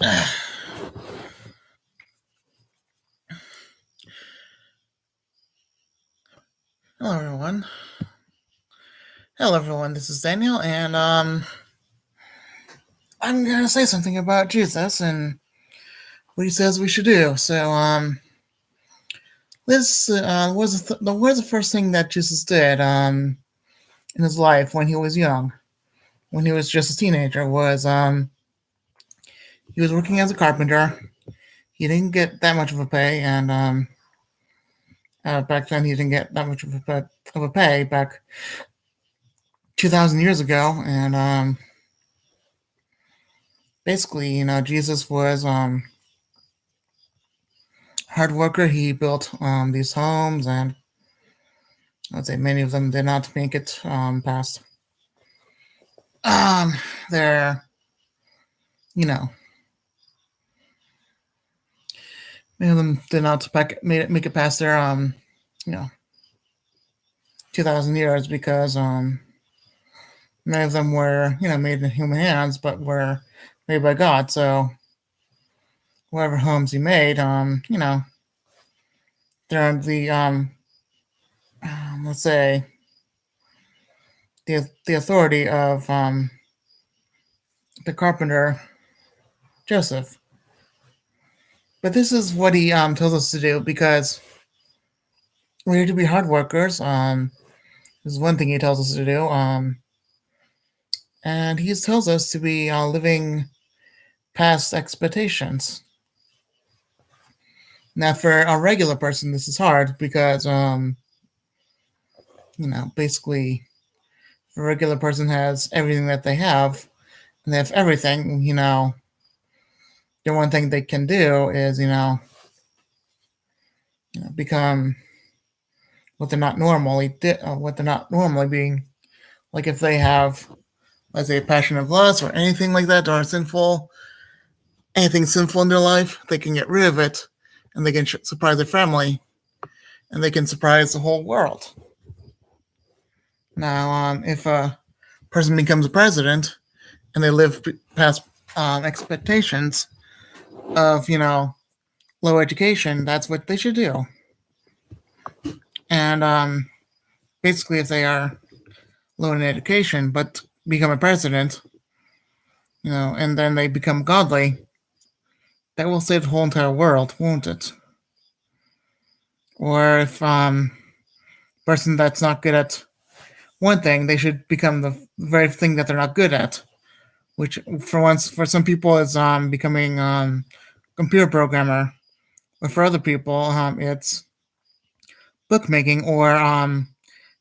Hello, everyone. Hello, everyone. This is Daniel, and I'm gonna say something about Jesus and what he says we should do. So, this was the first thing that Jesus did in his life when he was young, when he was just a teenager. Was he was working as a carpenter. He didn't get that much of a pay, and back then he didn't get that much of a pay back 2,000 years ago, and basically, Jesus was hard worker. He built these homes, and I'd say many of them did not make it past um, their, you know, many of them did not make it past their, you know, 2,000 years because many of them were, made in human hands, but were made by God. So whatever homes he made, they're under the, let's say, the authority of the carpenter Joseph. But this is what he tells us to do because we're here to be hard workers. This is one thing he tells us to do. And he tells us to be living past expectations. Now, for a regular person, this is hard because, basically, if a regular person has everything that they have, and they have everything, the one thing they can do is, become what they're not normally being. Like if they have, let's say, a passion of lust or anything like that, or anything sinful in their life, they can get rid of it, and they can surprise their family, and they can surprise the whole world. Now, if a person becomes a president and they live past expectations of, low education, that's what they should do. And basically, if they are low in education but become a president, and then they become godly, that will save the whole entire world, won't it? Or if person that's not good at one thing, they should become the very thing that they're not good at, which for some people is becoming computer programmer, but for other people it's bookmaking or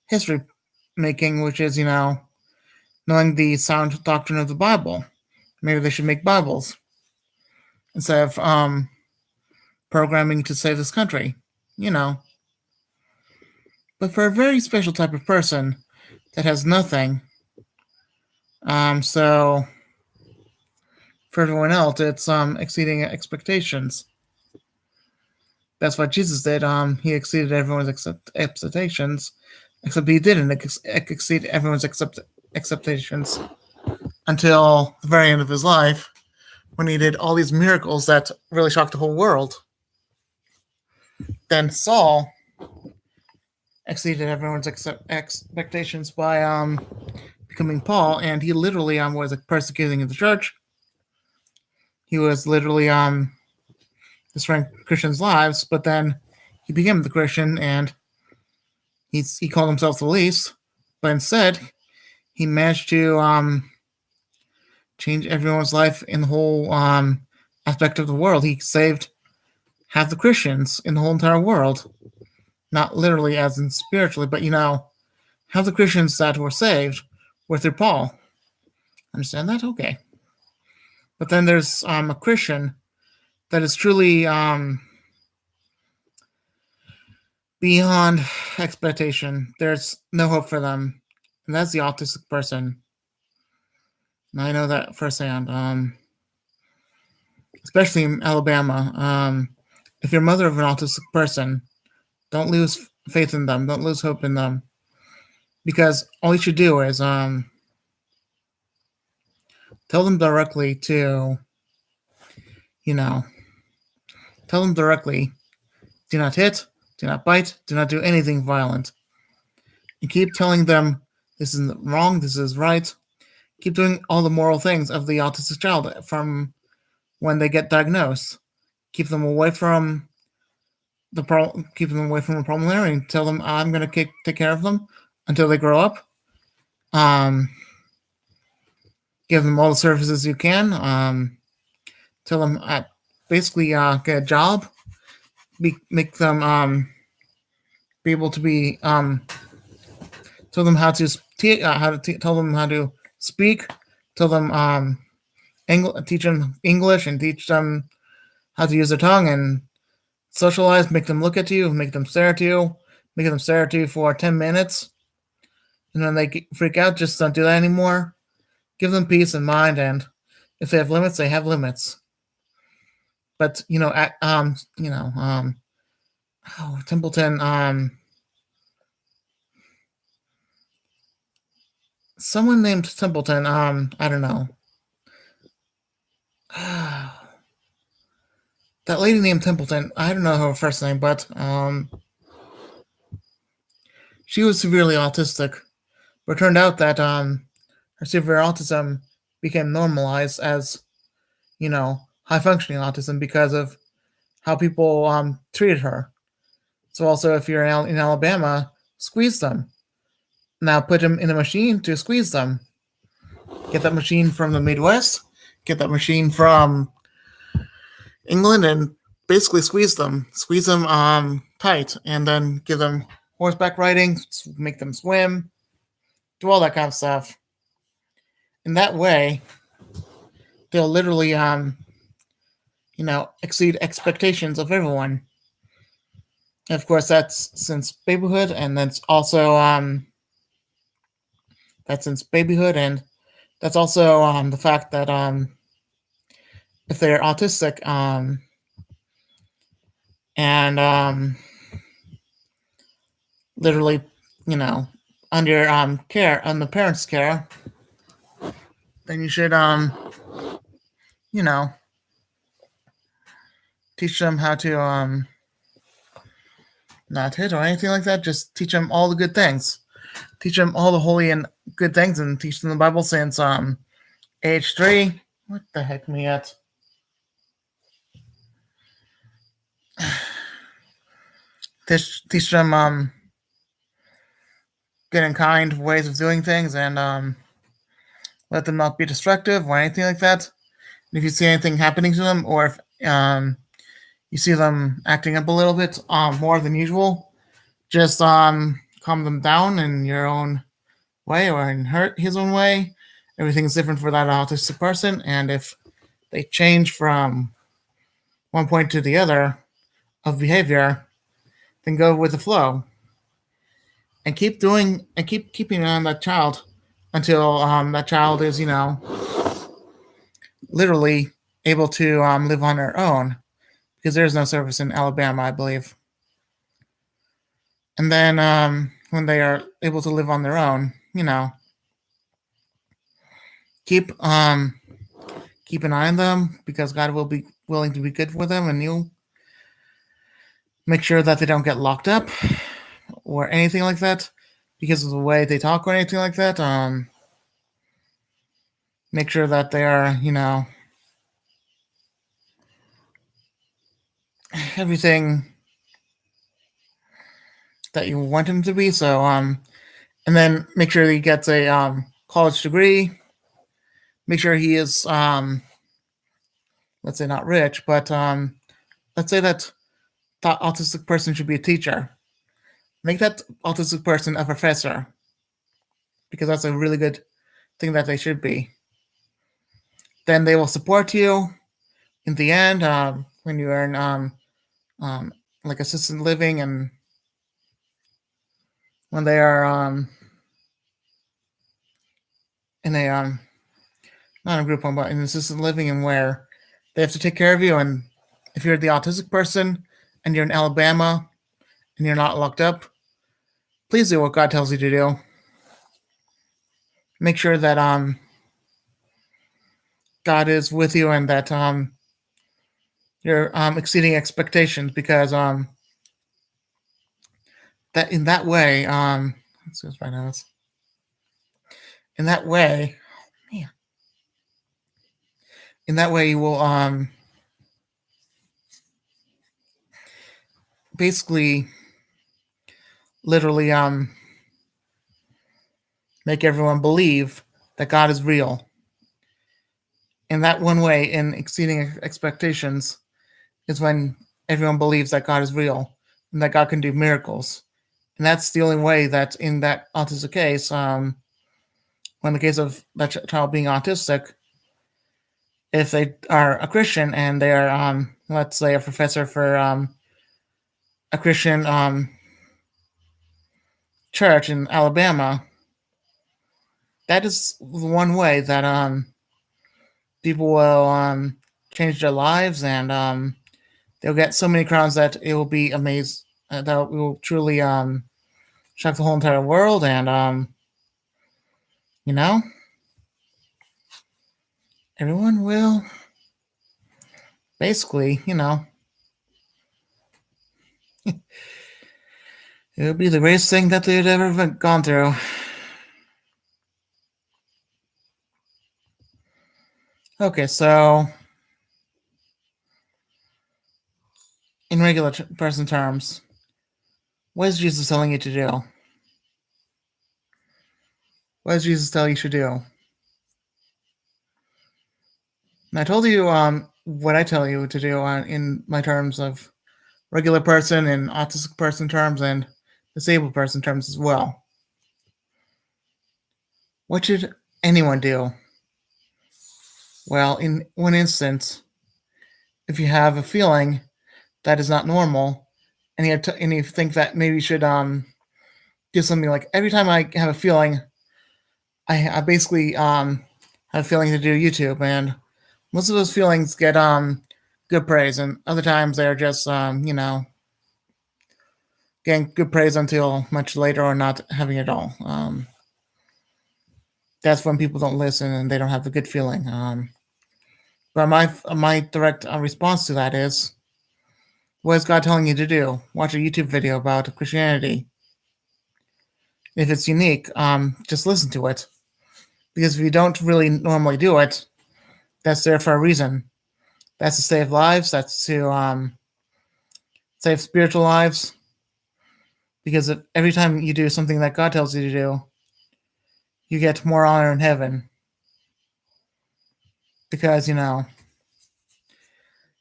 history making, which is knowing the sound doctrine of the Bible. Maybe they should make Bibles instead of programming to save this country, you know. But for a very special type of person that has nothing, so for everyone else, it's exceeding expectations. That's what Jesus did. He exceeded everyone's expectations, except he didn't exceed everyone's expectations until the very end of his life, when he did all these miracles that really shocked the whole world. Then Saul exceeded everyone's expectations by becoming Paul, and he literally was persecuting the church. He was literally destroying Christians' lives, but then he became the Christian, and he called himself the least, but instead he managed to change everyone's life in the whole aspect of the world. He saved half the Christians in the whole entire world. Not literally as in spiritually, but half the Christians that were saved were through Paul. Understand that? Okay. But then there's a Christian that is truly beyond expectation. There's no hope for them. And that's the autistic person. And I know that firsthand. Especially in Alabama. If you're a mother of an autistic person, don't lose faith in them. Don't lose hope in them. Because all you should do is tell them directly to you know, tell them directly, do not hit, do not bite, do not do anything violent. And keep telling them this is wrong, this is right. Keep doing all the moral things of the autistic child from when they get diagnosed. Keep them away from keep them away from the problem area, and tell them I'm going to take care of them until they grow up. Give them all the services you can. Tell them basically get a job. Make them be able to be tell them how to tell them how to speak. Tell them teach them English and teach them how to use their tongue and socialize. Make them look at you. Make them stare at you. Make them stare at you for 10 minutes. And when they freak out, just don't do that anymore. Give them peace of mind, and if they have limits, they have limits. But Templeton, someone named Templeton, I don't know. That lady named Templeton, I don't know her first name, but she was severely autistic. But it turned out that her severe autism became normalized as, high functioning autism because of how people treated her. So also, if you're in Alabama, squeeze them. Now put them in a machine to squeeze them. Get that machine from the Midwest. Get that machine from England and basically squeeze them. Squeeze them tight, and then give them horseback riding, make them swim, do all that kind of stuff. In that way, they'll literally exceed expectations of everyone. And of course, that's since babyhood, and that's also that's since babyhood, and that's also the fact that if they're autistic and literally, under care, on the parents' care, then you should teach them how to not hit or anything like that. Just teach them all the good things. Teach them all the holy and good things, and teach them the Bible since age 3. What the heck, me at? Teach them good and kind ways of doing things, and let them not be destructive or anything like that. And if you see anything happening to them, or if you see them acting up a little bit more than usual, just calm them down in your own way or in his own way. Everything's different for that autistic person, and if they change from one point to the other of behavior, then go with the flow and keep keeping on that child until that child is literally able to live on their own, because there's no service in Alabama, I believe. And then when they are able to live on their own, keep an eye on them, because God will be willing to be good for them, and you make sure that they don't get locked up or anything like that because of the way they talk or anything like that. Make sure that they are, everything that you want him to be. So, and then make sure he gets a college degree. Make sure he is, let's say not rich, but let's say that autistic person should be a teacher. Make that autistic person a professor, because that's a really good thing that they should be. Then they will support you in the end when you earn like assisted living, and when they are in a not a group home, but in assisted living, and where they have to take care of you. And if you're the autistic person and you're in Alabama and you're not locked up, please do what God tells you to do. Make sure that God is with you, and that you're exceeding expectations because that in that way let's just find out. In that way, man, in that way you will basically literally make everyone believe that God is real. In that one way, in exceeding expectations, is when everyone believes that God is real and that God can do miracles. And that's the only way that in that autistic case, when the case of that child being autistic, if they are a Christian and they are, let's say, a professor for a Christian church in Alabama, that is one way that people will change their lives and they'll get so many crowns that it will be amazing. That it will truly shock the whole entire world, and you know, everyone will basically, it'll be the greatest thing that they've ever gone through. Okay, so in regular person terms, what is Jesus telling you to do? What does Jesus tell you to do? And I told you what I tell you to do in my terms of regular person and autistic person terms and disabled person terms as well. What should anyone do? Well, in one instance, if you have a feeling that is not normal, and you think that maybe you should do something like every time I have a feeling, I basically have a feeling to do YouTube, and most of those feelings get good praise, and other times they're just getting good praise until much later or not having it all. That's when people don't listen and they don't have the good feeling. But my direct response to that is, what is God telling you to do? Watch a YouTube video about Christianity. If it's unique, just listen to it. Because if you don't really normally do it, that's there for a reason. That's to save lives. That's to save spiritual lives. Because every time you do something that God tells you to do, you get more honor in heaven. Because,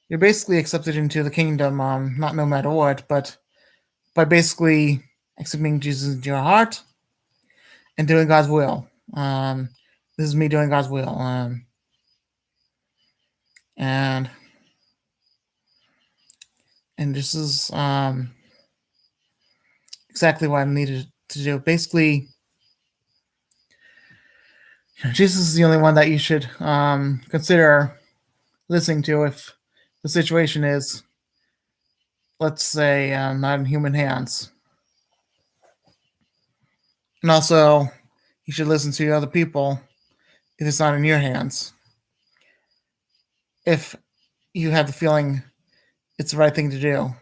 you're basically accepted into the kingdom, not no matter what, but by basically accepting Jesus into your heart and doing God's will. This is me doing God's will. And this is exactly what I needed to do. Basically, Jesus is the only one that you should consider listening to if the situation is, let's say, not in human hands. And also, you should listen to other people if it's not in your hands. If you have the feeling it's the right thing to do.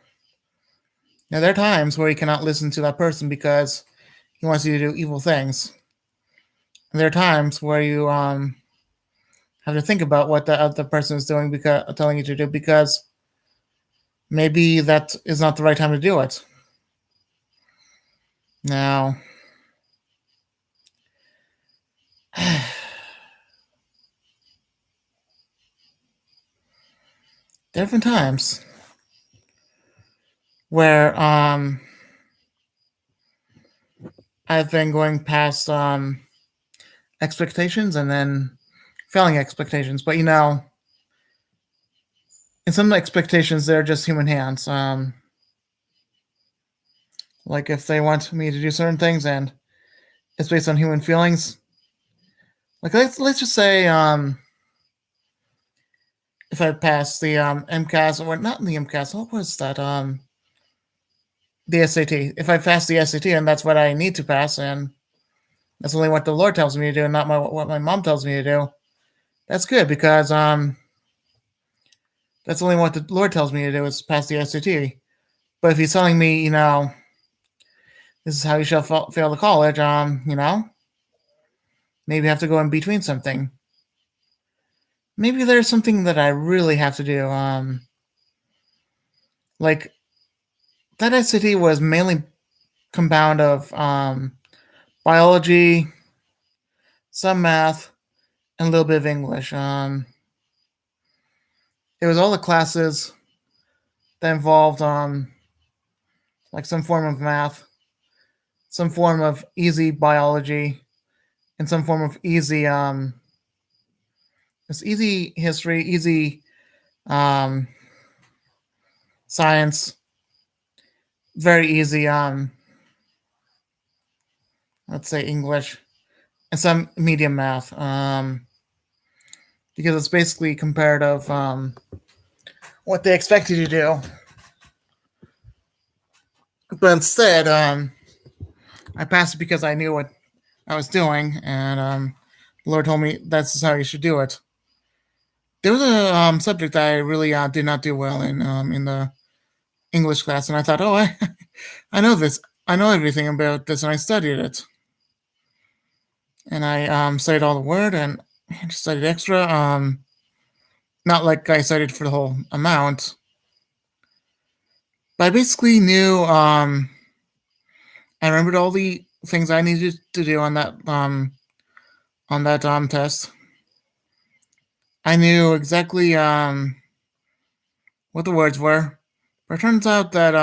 Now, there are times where you cannot listen to that person because he wants you to do evil things. And there are times where you have to think about what the other person is doing, because telling you to do, because maybe that is not the right time to do it. Now, there have been times where I've been going past expectations and then failing expectations. But in some expectations, they're just human hands. Like if they want me to do certain things and it's based on human feelings. Like let's just say if I pass the MCAS, or not the MCAS, what was that? The SAT. If I pass the SAT and that's what I need to pass, and that's only what the Lord tells me to do, and not what my mom tells me to do, that's good because That's only what the Lord tells me to do is pass the SAT. But if He's telling me, this is how you shall fail the college, maybe I have to go in between something. Maybe there's something that I really have to do. Like that SAT was mainly compound of biology, some math, and a little bit of English. It was all the classes that involved like some form of math, some form of easy biology, and some form of easy it's easy history, easy um science, very easy let's say English, and some medium math. Because it's basically comparative what they expect you to do. But instead, I passed it because I knew what I was doing, and the Lord told me that's how you should do it. There was a subject that I really did not do well in the English class, and I thought, oh, I know this, I know everything about this, and I studied it, and I studied all the word and studied extra. Not like I studied for the whole amount, but I basically knew. I remembered all the things I needed to do on that test. I knew exactly what the words were. But it turns out that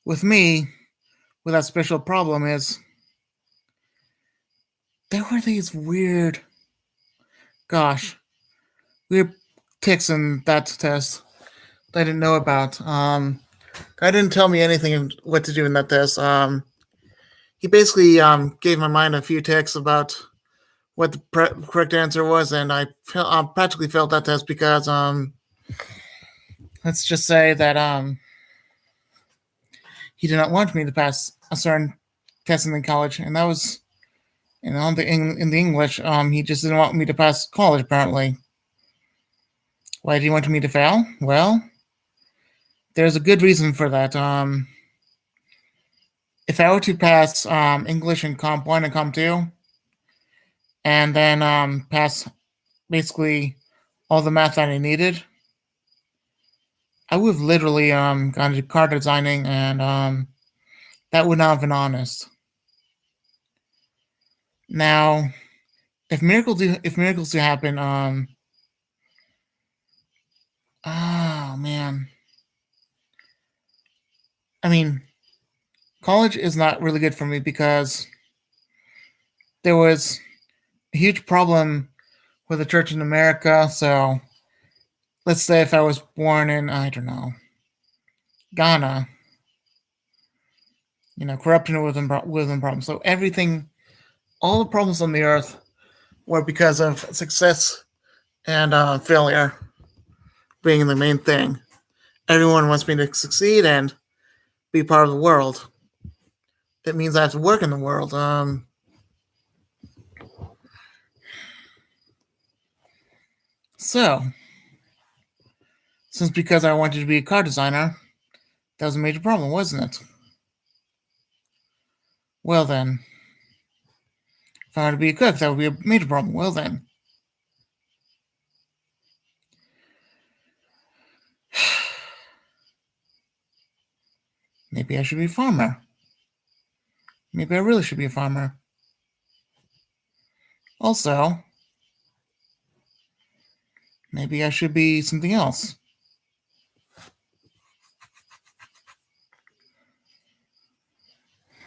with me, with that special problem is there were these gosh, weird ticks in that test that I didn't know about. I didn't tell me anything what to do in that test. He basically gave my mind a few ticks about what the correct answer was, and I practically failed that test because let's just say that he did not want me to pass a certain test in the college, and that was in the English. He just didn't want me to pass college. Apparently, why did he want me to fail? Well, there's a good reason for that. If I were to pass English in Comp 1 and Comp 2, and then pass basically all the math that I needed, I would have literally gone to car designing, and that would not have been honest. Now, if miracles do happen, oh man, I mean, college is not really good for me because there was a huge problem with the church in America. So let's say if I was born in, I don't know, Ghana, corruption within problems. So everything, all the problems on the earth were because of success and failure being the main thing. Everyone wants me to succeed and be part of the world. It means I have to work in the world. So, since because I wanted to be a car designer, that was a major problem, wasn't it? Well then, if I wanted to be a cook, that would be a major problem. Well then. Maybe I should be a farmer. Maybe I really should be a farmer. Also, maybe I should be something else.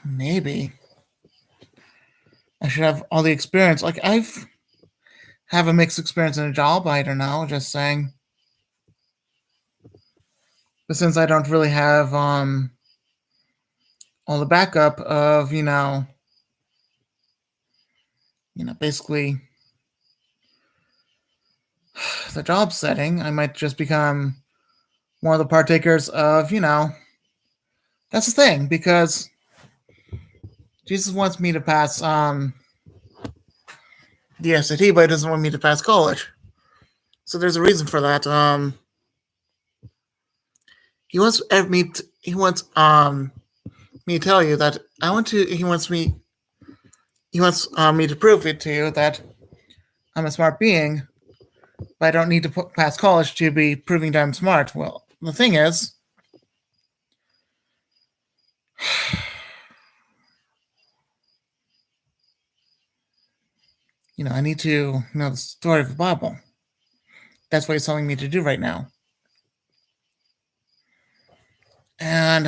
Maybe I should have all the experience. Like I've have a mixed experience in a job. I don't know. Just saying. But since I don't really have all the backup of basically the job setting, I might just become one of the partakers of that's the thing, because Jesus wants me to pass the SAT, but he doesn't want me to pass college. So there's a reason for that. He wants me to tell you that I want to. He wants me to prove it to you that I'm a smart being, but I don't need to pass college to be proving that I'm smart. Well, the thing is, I need to know the story of the Bible. That's what he's telling me to do right now. And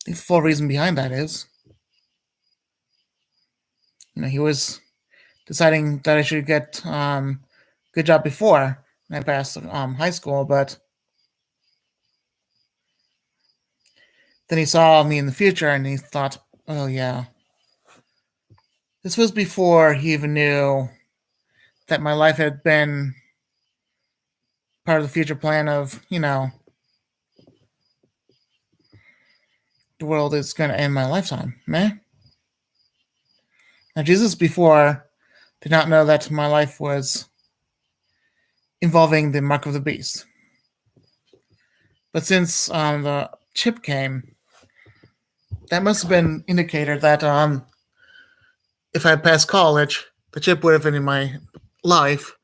the full reason behind that is, he was deciding that I should get good job before I passed high school, but then he saw me in the future and he thought, oh yeah, this was before he even knew that my life had been part of the future plan of, the world is going to end my lifetime, man. Now, Jesus before did not know that my life was involving the mark of the beast. But since the chip came, that must have been indicator that if I had passed college, the chip would have been in my life,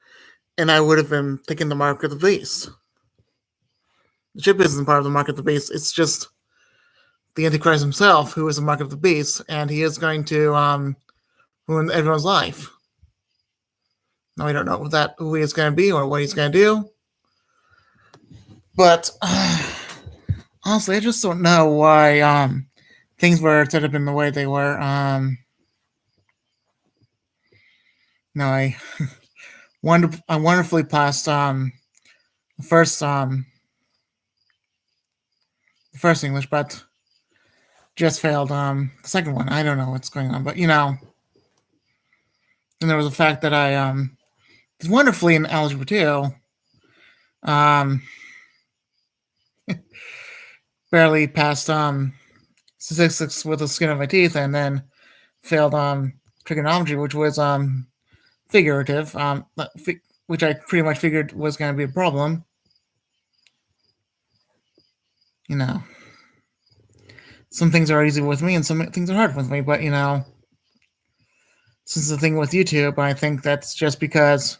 and I would have been taking the mark of the beast. The chip isn't part of the mark of the beast. It's just the Antichrist himself, who is the mark of the beast, and he is going to ruin everyone's life. Now we don't know who he is going to be or what he's going to do, but honestly, I just don't know why things were set up in the way they were. No, I wonderfully passed the first English, but just failed the second one. I don't know what's going on, but and there was the fact that I did wonderfully in algebra 2. Barely passed statistics with the skin of my teeth, and then failed trigonometry, which was figurative, which I pretty much figured was going to be a problem. Some things are easy with me and some things are hard with me, but since the thing with YouTube, I think that's just because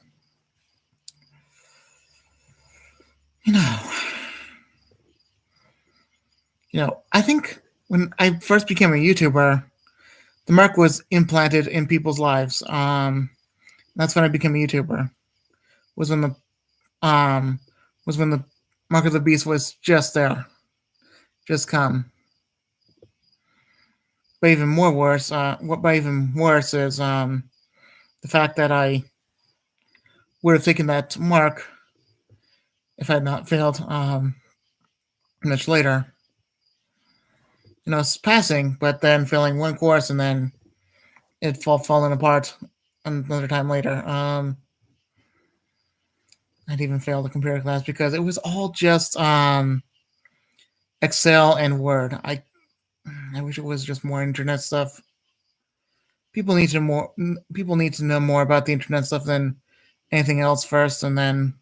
I think when I first became a YouTuber, the mark was implanted in people's lives. That's when I became a YouTuber. Was when the mark of the beast was just there, just come. But even worse is the fact that I would have taken that mark if I had not failed much later. It's passing, but then failing one course and then it falling apart another time later. I'd even failed the computer class because it was all just Excel and Word. I wish it was just more internet stuff. People need to know more about the internet stuff than anything else first, and then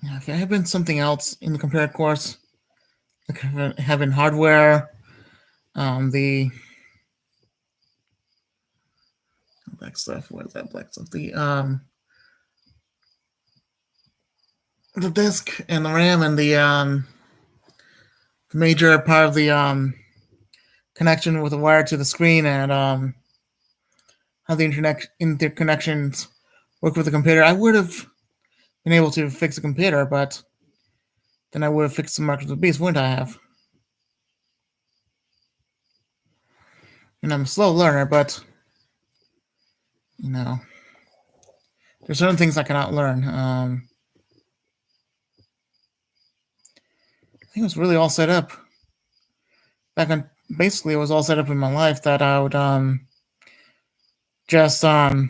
if it had been something else in the computer course, like having hardware, the black stuff. What is that black stuff? The disk and the RAM and the major part of the connection with the wire to the screen and how the interconnections work with the computer. I would have been able to fix the computer, but then I would have fixed the mark of the beast, wouldn't I have? And I'm a slow learner, but there's certain things I cannot learn. I think it was really all set up. Basically, it was all set up in my life that I would just not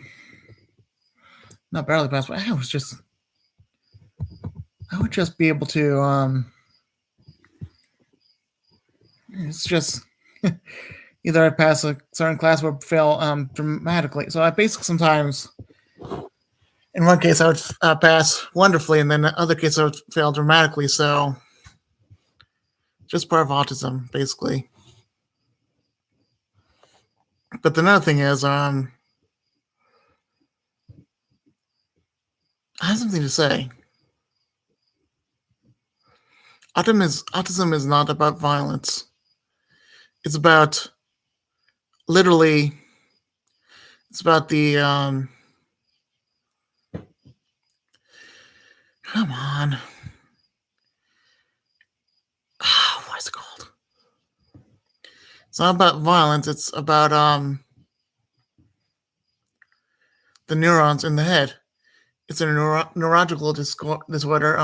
barely pass, but I would just be able to it's just either I pass a certain class or fail dramatically. So I basically sometimes, in one case, I would pass wonderfully, and then in the other case, I would fail dramatically. So just part of autism, basically. But another thing is, I have something to say. Autism is not about violence. It's about literally. It's about the Come on. What is it called? It's not about violence. It's about the neurons in the head. It's a neurological disorder.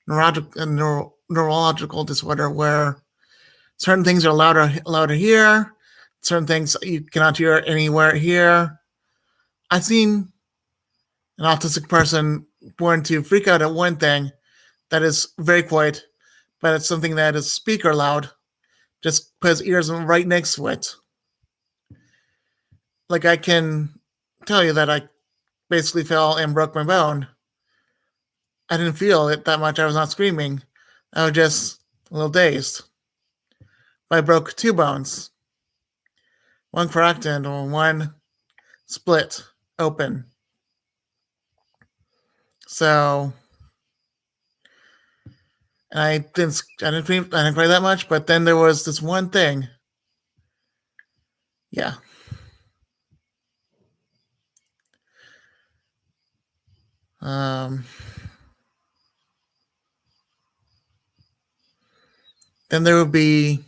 Neurological disorder where certain things are allowed to hear, certain things you cannot hear anywhere here. I've seen an autistic person born to freak out at one thing that is very quiet, but it's something that is speaker loud. Just put his ears right next to it. Like I can tell you that I basically fell and broke my bone. I didn't feel it that much. I was not screaming. I was just a little dazed. But I broke two bones. One cracked and one split open. So, and I didn't cry that much. But then there was this one thing. Yeah. Then there would be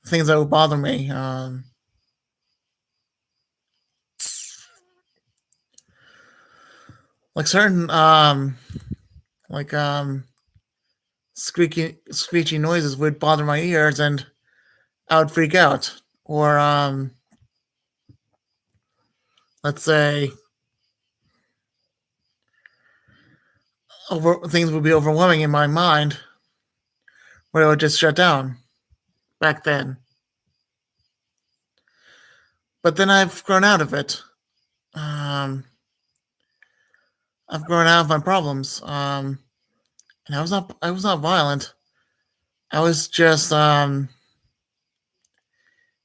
things that would bother me. Like certain like screechy noises would bother my ears and I would freak out. Or let's say things would be overwhelming in my mind where it would just shut down back then. But then I've grown out of it. I've grown out of my problems. And I was not violent. I was just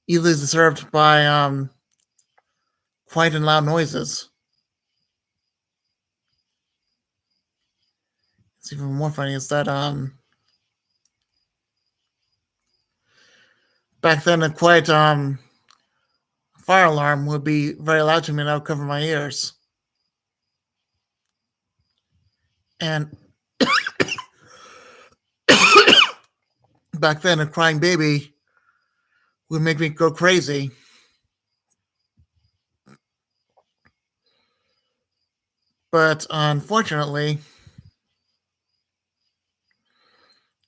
easily disturbed by quiet and loud noises. It's even more funny is that back then a quiet fire alarm would be very loud to me and I would cover my ears. And back then a crying baby would make me go crazy. But unfortunately,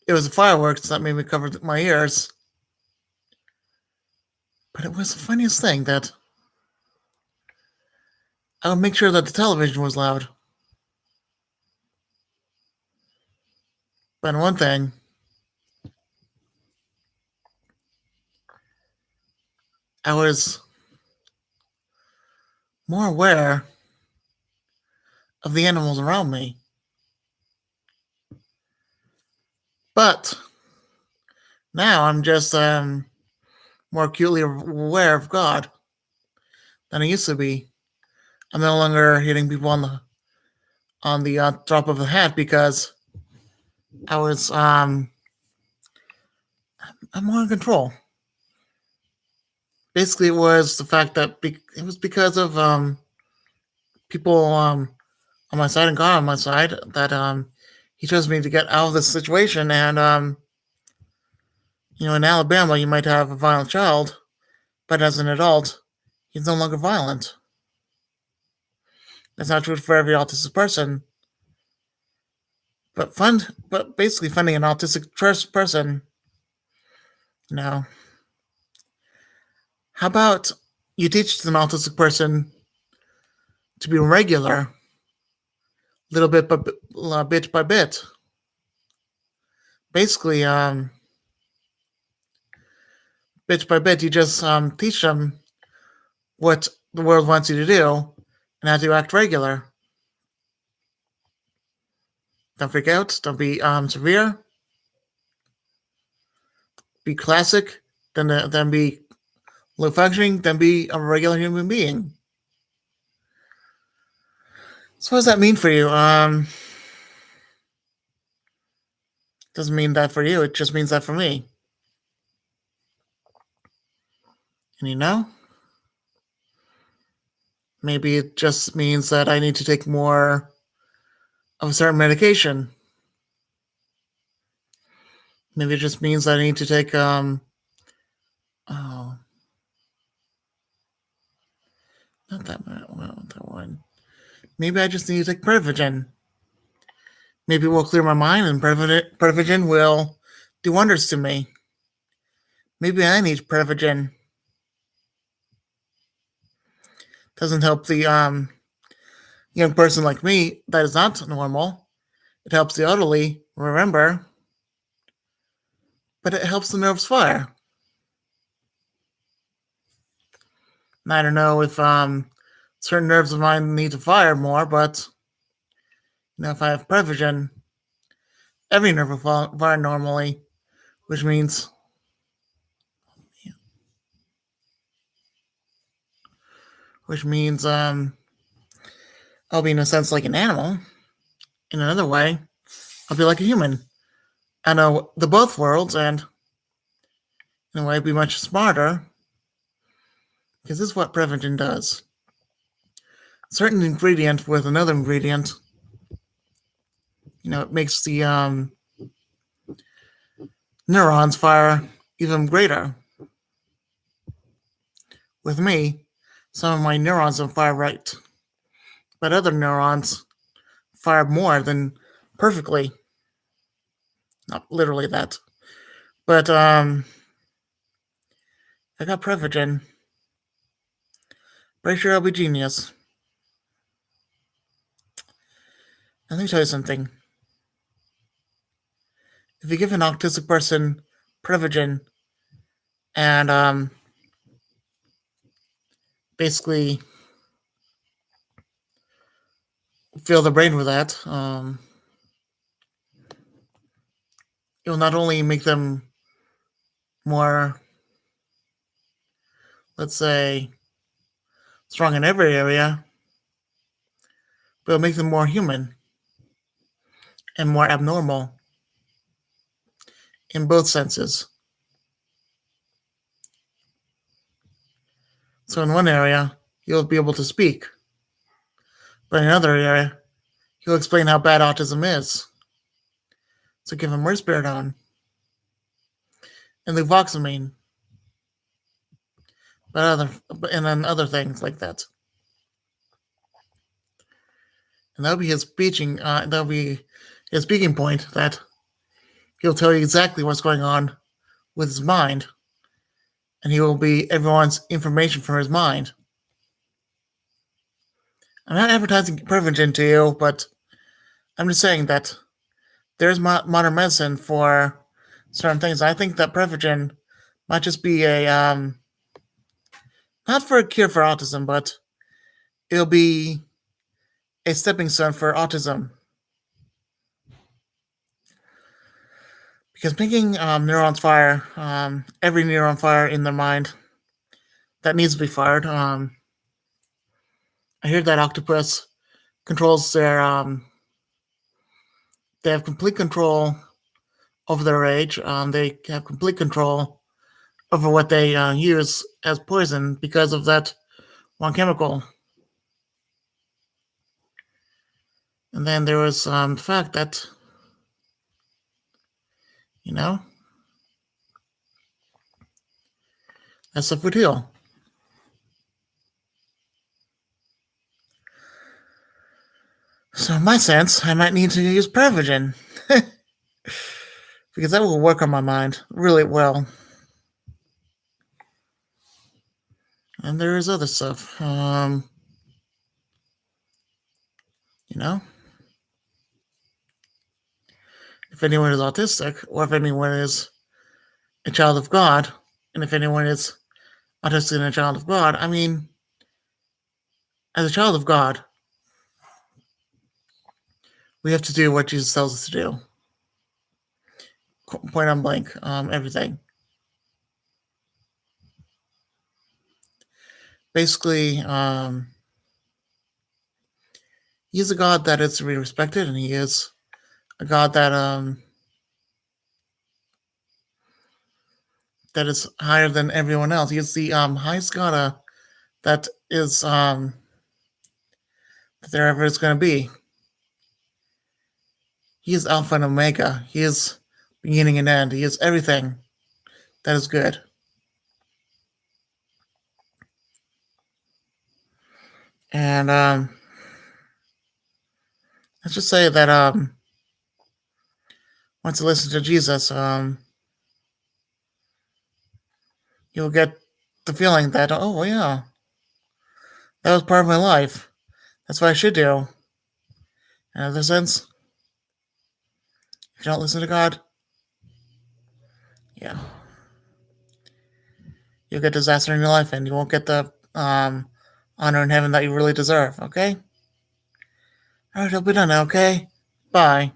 it was the fireworks that made me cover my ears. But it was the funniest thing that I would make sure that the television was loud. But one thing, I was more aware of the animals around me. But now I'm just more acutely aware of God than I used to be. I'm no longer hitting people on the drop of a hat because I'm more in control. Basically, it was the fact that it was because of people on my side and God on my side that he chose me to get out of this situation. And in Alabama, you might have a violent child, but as an adult, he's no longer violent. That's not true for every autistic person. But basically, finding an autistic person, how about you teach an autistic person to be regular, little bit by bit. Basically, bit by bit, you just teach them what the world wants you to do and how to act regular. Don't freak out. Don't be severe. Be classic. Then be low functioning. Then be a regular human being. So what does that mean for you? Doesn't mean that for you. It just means that for me. And maybe it just means that I need to take more of a certain medication. Maybe it just means that I need to take not that one. Maybe I just need to take Prevagen. Maybe it will clear my mind, and Prevagen will do wonders to me. Maybe I need Prevagen. Doesn't help the young person like me that is not normal. It helps the elderly remember, but it helps the nerves fire. And I don't know if certain nerves of mine need to fire more, but if I have Prevagen, every nerve will fire normally, which means I'll be in a sense like an animal. In another way, I'll be like a human. I know the both worlds, and in a way, be much smarter, because this is what Prevagen does. A certain ingredient with another ingredient, it makes the neurons fire even greater. With me, some of my neurons don't fire right, but other neurons fire more than perfectly. Not literally that. But I got Prevagen. Pretty sure I'll be genius. Let me tell you something. If you give an autistic person Prevagen and basically fill the brain with that, it will not only make them more, let's say, strong in every area, but it'll make them more human and more abnormal in both senses. So in one area, you'll be able to speak, but in another area, he'll explain how bad autism is. So give him risperidone and fluvoxamine, and then other things like that. And that'll be his speaking. That'll be his speaking point. That he'll tell you exactly what's going on with his mind, and he will be everyone's information from his mind. I'm not advertising Prevagen to you, but I'm just saying that there's modern medicine for certain things. I think that Prevagen might just be a not for a cure for autism, but it'll be a stepping stone for autism. Because making neurons fire, every neuron fire in their mind that needs to be fired. I hear that octopus controls their. They have complete control over their rage. They have complete control over what they use as poison because of that one chemical. And then there was the fact that, that stuff would heal. So in my sense, I might need to use Prevagen. Because that will work on my mind really well. And there is other stuff. If anyone is autistic, or if anyone is a child of God, and if anyone is autistic and a child of God, I mean, as a child of God, we have to do what Jesus tells us to do. Point on blank, everything. Basically, he's a God that is to be respected, and he is a God that is higher than everyone else. He is the highest God that is that there ever is going to be. He is Alpha and Omega. He is beginning and end. He is everything that is good. And let's just say that once you listen to Jesus, you'll get the feeling that, oh, well, yeah, that was part of my life. That's what I should do. In other sense, if you don't listen to God, yeah, you'll get disaster in your life and you won't get the honor in heaven that you really deserve, okay? All right, I'll be done now, okay? Bye.